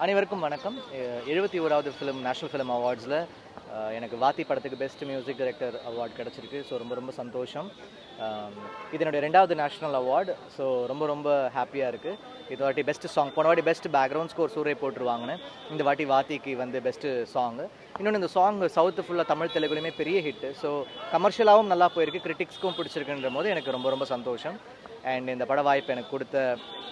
அனைவருக்கும் வணக்கம். 71வது national film அவார்ட்ஸில் எனக்கு வாத்தி படத்துக்கு பெஸ்ட் மியூசிக் டைரக்டர் அவார்ட் கிடச்சிருக்கு. ஸோ ரொம்ப சந்தோஷம். இது என்னுடைய 2வது நேஷனல் அவார்டு. ஸோ ரொம்ப ஹாப்பியாக இருக்குது. இது வாட்டி பெஸ்ட் சாங், போன வாட்டி பெஸ்ட் பேக்ரவுண்ட் ஸ்கோர் சூரே போட்டுருவாங்கன்னு, இந்த வாட்டி வாத்திக்கு வந்து பெஸ்ட்டு சாங்கு. இன்னொன்று, இந்த சாங் சவுத்து ஃபுல்லாக தமிழ் தெலுங்குலையுமே பெரிய ஹிட்டு. ஸோ கமர்ஷியலாகவும் நல்லா போயிருக்கு, கிரிட்டிக்ஸ்க்கும் பிடிச்சிருக்குன்ற போது எனக்கு ரொம்ப சந்தோஷம். அண்ட் இந்த பட வாய்ப்பு எனக்கு கொடுத்த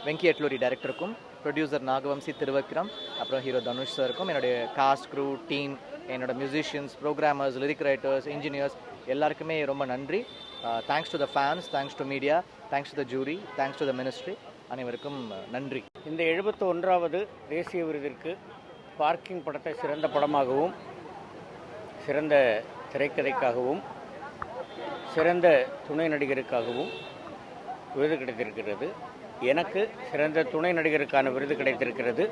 வெங்கி அட்லூரி டைரக்டருக்கும், ப்ரொடியூசர் நாகவம்சி திருவக்கிரம், அப்புறம் ஹீரோ தனுஷ் சாருக்கும், என்னுடைய காஸ்ட் க்ரூ டீம், என்னோட musicians, programmers, lyric writers, engineers எல்லாருக்குமே ரொம்ப நன்றி. Thanks to the fans, thanks to media, thanks to the jury, thanks to the ministry. அனைவருக்கும் நன்றி. இந்த 71வது தேசிய விருதிற்கு பார்க்கிங் படத்தை சிறந்த படமாகவும், சிறந்த திரைக்கதைக்காகவும், சிறந்த துணை நடிகருக்காகவும் விருது கிடைத்திருக்கிறது. எனக்கு சிறந்த துணை நடிகருக்கான விருது கிடைத்திருக்கிறது.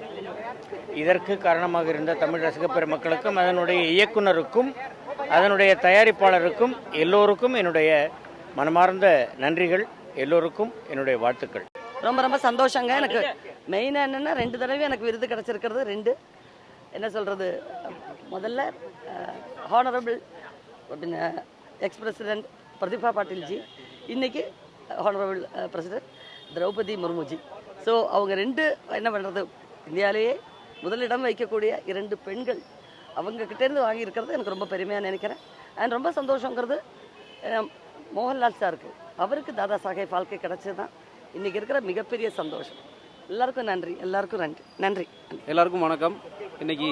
இதற்கு காரணமாக இருந்த தமிழ் ரசிக பெருமக்களுக்கும், அதனுடைய இயக்குனருக்கும், அதனுடைய தயாரிப்பாளருக்கும் எல்லோருக்கும் என்னுடைய மனமார்ந்த நன்றிகள். எல்லோருக்கும் என்னுடைய வாழ்த்துக்கள். ரொம்ப சந்தோஷங்க. எனக்கு மெயினாக என்னென்னா 2 தடவை எனக்கு விருது கிடச்சிருக்கிறது. 2 என்ன சொல்கிறது, முதல்ல ஹானரபிள் எக்ஸ் பிரசிடென்ட் பிரதிபா பாட்டீல்ஜி, இன்றைக்கி ஹானரபிள் பிரசிடென்ட் திரௌபதி முர்முஜி. ஸோ அவங்க 2 என்ன பண்ணுறது, இந்தியாவிலேயே முதலிடம் வைக்கக்கூடிய 2 பெண்கள் அவங்கக்கிட்டேருந்து வாங்கியிருக்கிறது எனக்கு ரொம்ப பெருமையாக நினைக்கிறேன். அண்ட் ரொம்ப சந்தோஷங்கிறது மோகன்லால் சாருக்கு, அவருக்கு தாதா சாஹேப் ஃபால்கே கிடச்சது தான் இன்றைக்கி இருக்கிற மிகப்பெரிய சந்தோஷம். எல்லாருக்கும் நன்றி. எல்லாருக்கும் வணக்கம். இன்றைக்கி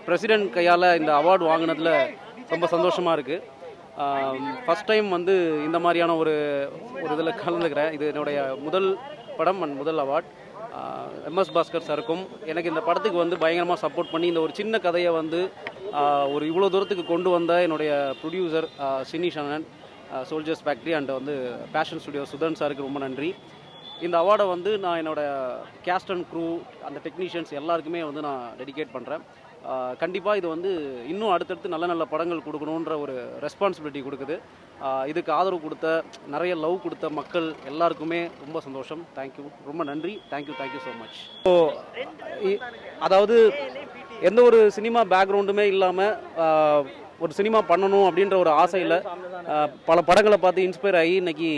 பிரசிடென்ட் கையால் இந்த அவார்டு வாங்கினதில் ரொம்ப சந்தோஷமாக இருக்குது. ஃபஸ்ட் டைம் வந்து இந்த மாதிரியான ஒரு இதில் கலந்துக்கிறேன். இது என்னுடைய முதல் படம் அண்ட் முதல் அவார்ட். எம்எஸ் பாஸ்கர் சாருக்கும் எனக்கு இந்த படத்துக்கு வந்து பயங்கரமாக சப்போர்ட் பண்ணி இந்த ஒரு சின்ன கதையை வந்து ஒரு இவ்வளோ தூரத்துக்கு கொண்டு வந்த என்னுடைய ப்ரொடியூசர் சினிஷ் அண்ணன், சோல்ஜர்ஸ் ஃபேக்ட்ரி அண்ட் வந்து பேஷன் ஸ்டுடியோ சுதன் சாருக்கு ரொம்ப நன்றி. இந்த அவார்டை வந்து நான் என்னோடய கேஸ்ட் அண்ட் க்ரூ, அந்த டெக்னீஷியன்ஸ் எல்லாருக்குமே வந்து நான் டெடிகேட் பண்ணுறேன். கண்டிப்பாக இது வந்து இன்னும் அடுத்தடுத்து நல்ல படங்கள் கொடுக்கணுன்ற ஒரு ரெஸ்பான்சிபிலிட்டி கொடுக்குது. இதுக்கு ஆதரவு கொடுத்த, நிறைய லவ் கொடுத்த மக்கள் எல்லாருக்குமே ரொம்ப சந்தோஷம். தேங்க்யூ, ரொம்ப நன்றி. Thank you so much. ஸோ அதாவது எந்த ஒரு சினிமா பேக்ரவுண்டுமே இல்லாமல் ஒரு சினிமா பண்ணணும் அப்படின்ற ஒரு ஆசையில் பல படங்களை பார்த்து இன்ஸ்பயர் ஆகி இன்றைக்கி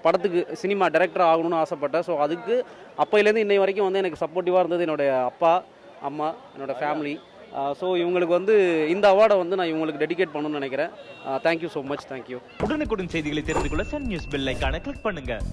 படத்துக்கு சினிமா டைரக்டர் ஆகணும்னு ஆசைப்பட்டேன். ஸோ அதுக்கு அப்போலேருந்து இன்னை வரைக்கும் வந்து எனக்கு சப்போர்ட்டிவாக இருந்தது என்னுடைய அப்பா, அம்மா, என்னோடய ஃபேமிலி. ஸோ இவங்களுக்கு வந்து இந்த அவார்டை வந்து நான் இவங்களுக்கு டெடிகேட் பண்ணணும்னு நினைக்கிறேன். Thank you so much. தேங்க்யூ. உடனுக்குடன் செய்திகளை தெரிந்து கொள்ள சன் நியூஸ் பெல் ஐகானை கிளிக் பண்ணுங்கள்.